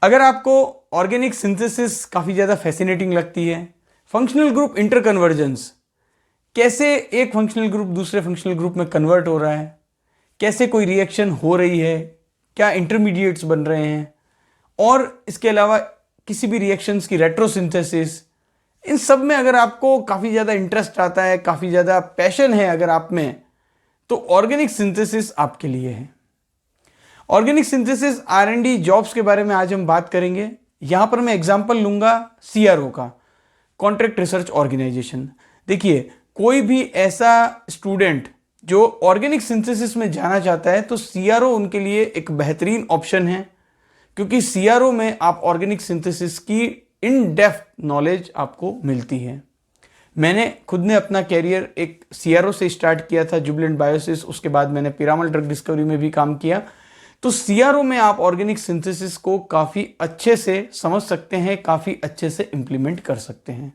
अगर आपको organic synthesis काफ़ी ज़्यादा फैसिनेटिंग लगती है, फंक्शनल ग्रुप इंटरकन्वर्जेंस, कैसे एक फंक्शनल ग्रुप दूसरे फंक्शनल ग्रुप में कन्वर्ट हो रहा है, कैसे कोई रिएक्शन हो रही है, क्या इंटरमीडिएट्स बन रहे हैं, और इसके अलावा किसी भी रिएक्शंस की रेट्रोसिंथेसिस, इन सब में अगर आपको काफ़ी ज़्यादा इंटरेस्ट आता है, काफ़ी ज़्यादा पैशन है अगर आप में, तो ऑर्गेनिक सिंथेसिस आपके लिए है। ऑर्गेनिक सिंथेसिस R&D जॉब्स के बारे में आज हम बात करेंगे। यहां पर मैं एग्जांपल लूंगा CRO का, कॉन्ट्रैक्ट रिसर्च ऑर्गेनाइजेशन। देखिए, कोई भी ऐसा स्टूडेंट जो ऑर्गेनिक सिंथेसिस में जाना चाहता है तो CRO उनके लिए एक बेहतरीन ऑप्शन है, क्योंकि CRO में आप ऑर्गेनिक सिंथेसिस की इन डेप्थ नॉलेज आपको मिलती है। मैंने खुद ने अपना कैरियर एक CRO से स्टार्ट किया था, जुबिलेंट बायोसिस। उसके बाद मैंने पिरामल ड्रग डिस्कवरी में भी काम किया। तो CRO में आप ऑर्गेनिक सिंथेसिस को काफ़ी अच्छे से समझ सकते हैं, काफ़ी अच्छे से इंप्लीमेंट कर सकते हैं।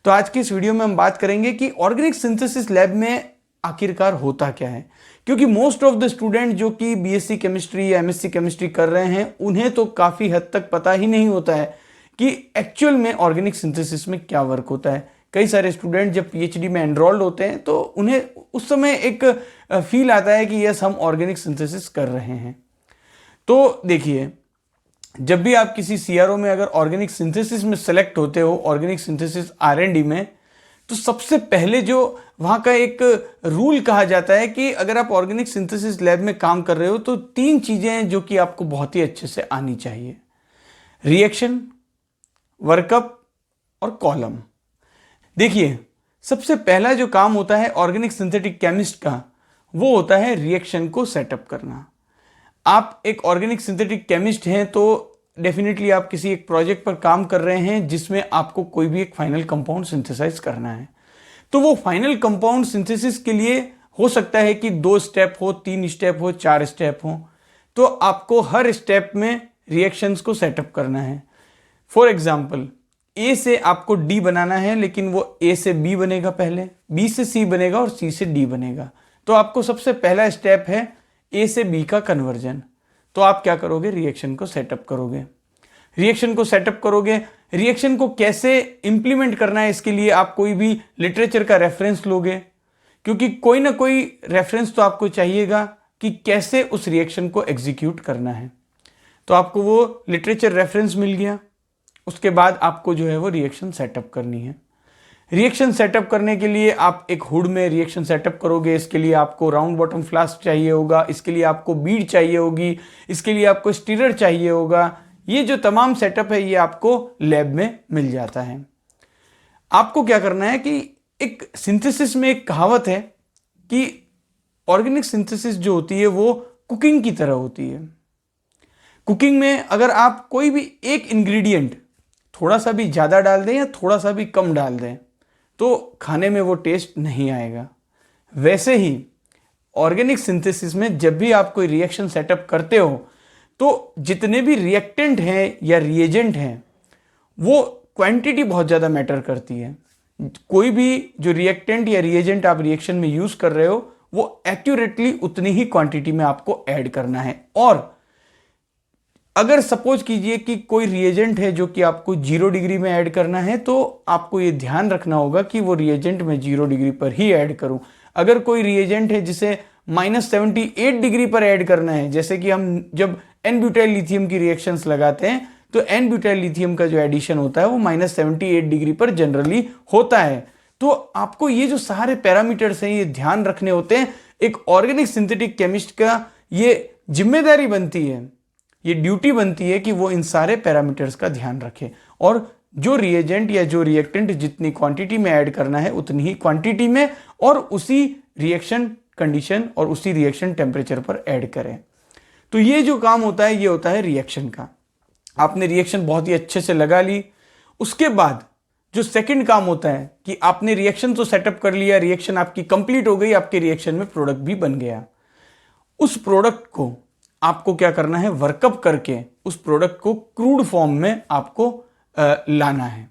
तो आज की इस वीडियो में हम बात करेंगे कि ऑर्गेनिक सिंथेसिस लैब में आखिरकार होता क्या है, क्योंकि मोस्ट ऑफ द स्टूडेंट जो कि BSc केमिस्ट्री या MSc केमिस्ट्री कर रहे हैं, उन्हें तो काफ़ी हद तक पता ही नहीं होता है कि एक्चुअल में ऑर्गेनिक सिंथेसिस में क्या वर्क होता है। कई सारे स्टूडेंट जब PhD में एनरोल्ड होते हैं तो उन्हें उस समय एक फील आता है कि यस, हम ऑर्गेनिक सिंथेसिस कर रहे हैं। तो देखिए, जब भी आप किसी CRO में अगर ऑर्गेनिक सिंथेसिस में सेलेक्ट होते हो, ऑर्गेनिक सिंथेसिस R&D में, तो सबसे पहले जो वहाँ का एक रूल कहा जाता है कि अगर आप ऑर्गेनिक सिंथेसिस लैब में काम कर रहे हो तो 3 चीज़ें हैं जो कि आपको बहुत ही अच्छे से आनी चाहिए: रिएक्शन, वर्कअप और कॉलम। देखिए, सबसे पहला जो काम होता है ऑर्गेनिक सिंथेटिक केमिस्ट का, वो होता है रिएक्शन को सेटअप करना। आप एक ऑर्गेनिक सिंथेटिक केमिस्ट हैं तो डेफिनेटली आप किसी एक प्रोजेक्ट पर काम कर रहे हैं जिसमें आपको कोई भी एक फाइनल कंपाउंड सिंथेसाइज करना है। तो वो फाइनल कंपाउंड सिंथेसिस के लिए हो सकता है कि 2 स्टेप हो, 3 स्टेप हो, 4 स्टेप हो। तो आपको हर स्टेप में रिएक्शंस को सेटअप करना है। फॉर एग्जाम्पल, A से आपको D बनाना है, लेकिन वो A से B बनेगा पहले, B से C बनेगा और C से D बनेगा। तो आपको सबसे पहला स्टेप है A से B का कन्वर्जन। तो आप क्या करोगे? रिएक्शन को सेटअप करोगे। रिएक्शन को सेटअप करोगे, रिएक्शन को कैसे इंप्लीमेंट करना है, इसके लिए आप कोई भी लिटरेचर का रेफरेंस लोगे, क्योंकि कोई ना कोई रेफरेंस तो आपको चाहिएगा कि कैसे उस रिएक्शन को एग्जीक्यूट करना है। तो आपको वो लिटरेचर रेफरेंस मिल गया। उसके बाद आपको जो है वो रिएक्शन सेटअप करनी है। रिएक्शन सेटअप करने के लिए आप एक हुड में रिएक्शन सेटअप करोगे। इसके लिए आपको राउंड बॉटम फ्लास्क चाहिए होगा, इसके लिए आपको बीड चाहिए होगी, इसके लिए आपको स्टीरर चाहिए होगा। ये जो तमाम सेटअप है ये आपको लैब में मिल जाता है। आपको क्या करना है कि एक सिंथेसिस में एक कहावत है कि ऑर्गेनिक सिंथेसिस जो होती है वो कुकिंग की तरह होती है। कुकिंग में अगर आप कोई भी एक इंग्रेडिएंट थोड़ा सा भी ज़्यादा डाल दें या थोड़ा सा भी कम डाल दें तो खाने में वो टेस्ट नहीं आएगा। वैसे ही ऑर्गेनिक सिंथेसिस में जब भी आप कोई रिएक्शन सेटअप करते हो तो जितने भी रिएक्टेंट हैं या रिएजेंट हैं वो क्वांटिटी बहुत ज़्यादा मैटर करती है। कोई भी जो रिएक्टेंट या रिएजेंट आप रिएक्शन में यूज़ कर रहे हो वो एक्यूरेटली उतनी ही क्वांटिटी में आपको ऐड करना है। और अगर सपोज कीजिए कि कोई रिएजेंट है जो कि आपको 0 डिग्री में ऐड करना है, तो आपको ये ध्यान रखना होगा कि वो रिएजेंट मैं 0 डिग्री पर ही ऐड करूं। अगर कोई रिएजेंट है जिसे -78 डिग्री पर ऐड करना है, जैसे कि हम जब N-ब्यूटाइल लिथियम की रिएक्शंस लगाते हैं तो N-ब्यूटाइल लिथियम का जो एडिशन होता है वो -78 डिग्री पर जनरली होता है। तो आपको ये जो सारे पैरामीटर्स हैं ये ध्यान रखने होते हैं। एक ऑर्गेनिक सिंथेटिक केमिस्ट का ये जिम्मेदारी बनती है, ये ड्यूटी बनती है कि वो इन सारे पैरामीटर्स का ध्यान रखे और जो रिएजेंट या जो रिएक्टेंट जितनी क्वांटिटी में ऐड करना है उतनी ही क्वांटिटी में और उसी रिएक्शन कंडीशन और उसी रिएक्शन टेम्परेचर पर ऐड करें। तो ये जो काम होता है ये होता है रिएक्शन का। आपने रिएक्शन बहुत ही अच्छे से लगा ली। उसके बाद जो सेकंड काम होता है कि आपने रिएक्शन तो सेटअप कर लिया, रिएक्शन आपकी कंप्लीट हो गई, आपके रिएक्शन में प्रोडक्ट भी बन गया। उस प्रोडक्ट को आपको क्या करना है? वर्कअप करके उस प्रोडक्ट को क्रूड फॉर्म में आपको लाना है।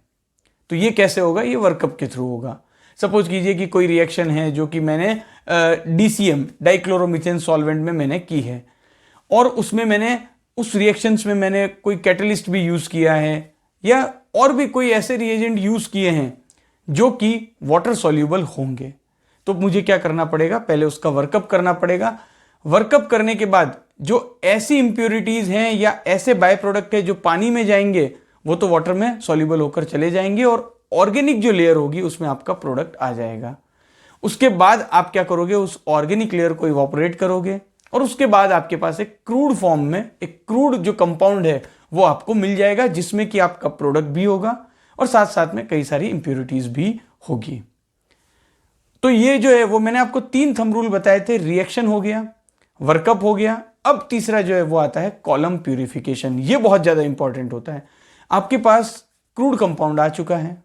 तो ये कैसे होगा? ये वर्कअप के थ्रू होगा। सपोज कीजिए कि कोई रिएक्शन है जो कि मैंने DCM डाइक्लोरोमीथेन सॉल्वेंट में मैंने की है और उसमें मैंने उस रिएक्शंस में मैंने कोई कैटलिस्ट भी यूज़ किया है या और भी कोई ऐसे रिएजेंट यूज़ किए हैं जो कि वाटर सॉल्यूबल होंगे, तो मुझे क्या करना पड़ेगा, पहले उसका वर्कअप करना पड़ेगा। वर्कअप करने के बाद जो ऐसी इंप्योरिटीज हैं या ऐसे बाय प्रोडक्ट है जो पानी में जाएंगे वो तो वाटर में सॉल्यूबल होकर चले जाएंगे और ऑर्गेनिक जो लेयर होगी उसमें आपका प्रोडक्ट आ जाएगा। उसके बाद आप क्या करोगे, उस ऑर्गेनिक लेयर को इवोपरेट करोगे और उसके बाद आपके पास एक क्रूड फॉर्म में एक क्रूड जो कंपाउंड है वो आपको मिल जाएगा, जिसमें कि आपका प्रोडक्ट भी होगा और साथ साथ में कई सारी इंप्योरिटीज भी होगी। तो ये जो है वो मैंने आपको 3 थंब रूल बताए थे। रिएक्शन हो गया, वर्कअप हो गया, अब तीसरा जो है वो आता है कॉलम प्यूरिफिकेशन। ये बहुत ज्यादा इंपॉर्टेंट होता है। आपके पास क्रूड कंपाउंड आ चुका है,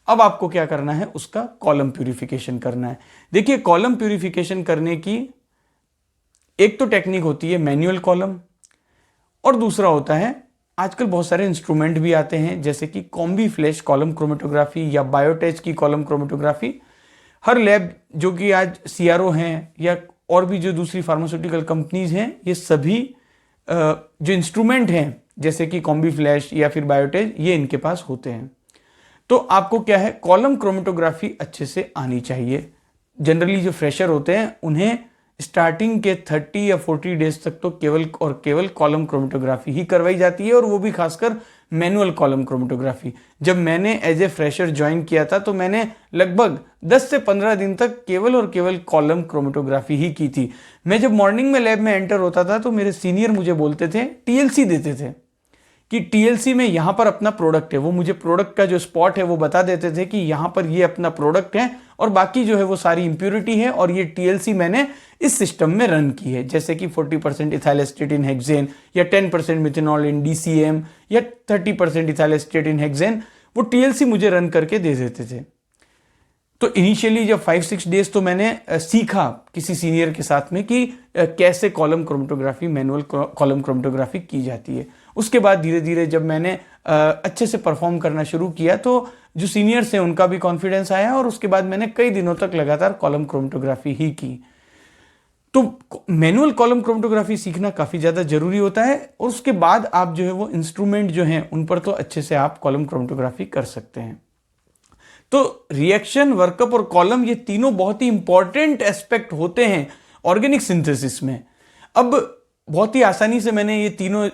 अब आपको क्या करना है, उसका कॉलम प्यूरिफिकेशन करना है। देखिए, कॉलम प्यूरिफिकेशन करने की एक तो टेक्निक होती है मैन्युअल कॉलम, और दूसरा होता है आजकल बहुत सारे इंस्ट्रूमेंट भी आते हैं जैसे कि कॉम्बी फ्लैश कॉलम क्रोमेटोग्राफी या बायोटेच की कॉलम क्रोमेटोग्राफी। हर लैब जो कि आज सीआरओ हैं या और भी जो दूसरी फार्मास्यूटिकल कंपनीज हैं, ये सभी जो इंस्ट्रूमेंट हैं जैसे कि कॉम्बी फ्लैश या फिर बायोटेच, ये इनके पास होते हैं। तो आपको क्या है, कॉलम क्रोमेटोग्राफी अच्छे से आनी चाहिए। जनरली जो फ्रेशर होते हैं उन्हें स्टार्टिंग के 30 या 40 डेज तक तो केवल और केवल कॉलम क्रोमेटोग्राफी ही करवाई जाती है, और वो भी खासकर मैनुअल कॉलम क्रोमेटोग्राफी। जब मैंने एज ए फ्रेशर ज्वाइन किया था तो मैंने लगभग 10 से 15 दिन तक केवल और केवल कॉलम क्रोमेटोग्राफी ही की थी। मैं जब मॉर्निंग में लैब में एंटर होता था तो मेरे सीनियर मुझे बोलते थे, टीएलसी देते थे कि टीएलसी में यहां पर अपना प्रोडक्ट है, वो मुझे प्रोडक्ट का जो स्पॉट है वो बता देते थे कि यहां पर ये अपना प्रोडक्ट है और बाकी जो है वो सारी इंप्योरिटी है, और ये टीएलसी मैंने इस सिस्टम में रन की है, जैसे कि 40% इथाइल एसीटेट इन हेक्सेन या 10% मिथेनॉल इन डीसीएम या 30% इथाइल एसीटेट इन हेक्सेन, वो टीएलसी मुझे रन करके दे देते थे। तो इनिशियली जब 5-6 डेज तो मैंने सीखा किसी सीनियर के साथ में कि कैसे column chromatography, manual column chromatography की जाती है। उसके बाद धीरे धीरे जब मैंने अच्छे से परफॉर्म करना शुरू किया तो जो सीनियर्स हैं उनका भी कॉन्फिडेंस आया, और उसके बाद मैंने कई दिनों तक लगातार कॉलम क्रोमेटोग्राफी ही की। तो मैनुअल कॉलम क्रोमेटोग्राफी सीखना काफ़ी ज़्यादा जरूरी होता है, और उसके बाद आप जो है वो इंस्ट्रूमेंट जो हैं उन पर तो अच्छे से आप कॉलम क्रोमेटोग्राफी कर सकते हैं। तो रिएक्शन, वर्कअप और कॉलम, ये तीनों बहुत ही इंपॉर्टेंट एस्पेक्ट होते हैं ऑर्गेनिक सिंथेसिस में। अब बहुत ही आसानी से मैंने ये तीनों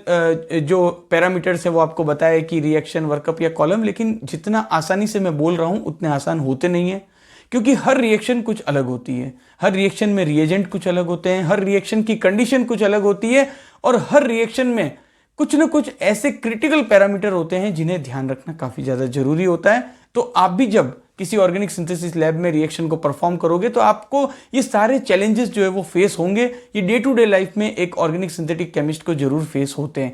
जो पैरामीटर्स है वो आपको बताया कि रिएक्शन, वर्कअप या कॉलम, लेकिन जितना आसानी से मैं बोल रहा हूं उतने आसान होते नहीं है, क्योंकि हर रिएक्शन कुछ अलग होती है, हर रिएक्शन में रिएजेंट कुछ अलग होते हैं, हर रिएक्शन की कंडीशन कुछ अलग होती है, और हर रिएक्शन में कुछ ना कुछ ऐसे क्रिटिकल पैरामीटर होते हैं जिन्हें ध्यान रखना काफी ज्यादा जरूरी होता है। तो आप भी जब किसी ऑर्गेनिक सिंथेसिस लैब में रिएक्शन को परफॉर्म करोगे तो आपको ये सारे चैलेंजेस जो है वो फेस होंगे। ये डे टू डे लाइफ में एक ऑर्गेनिक सिंथेटिक केमिस्ट को जरूर फेस होते हैं।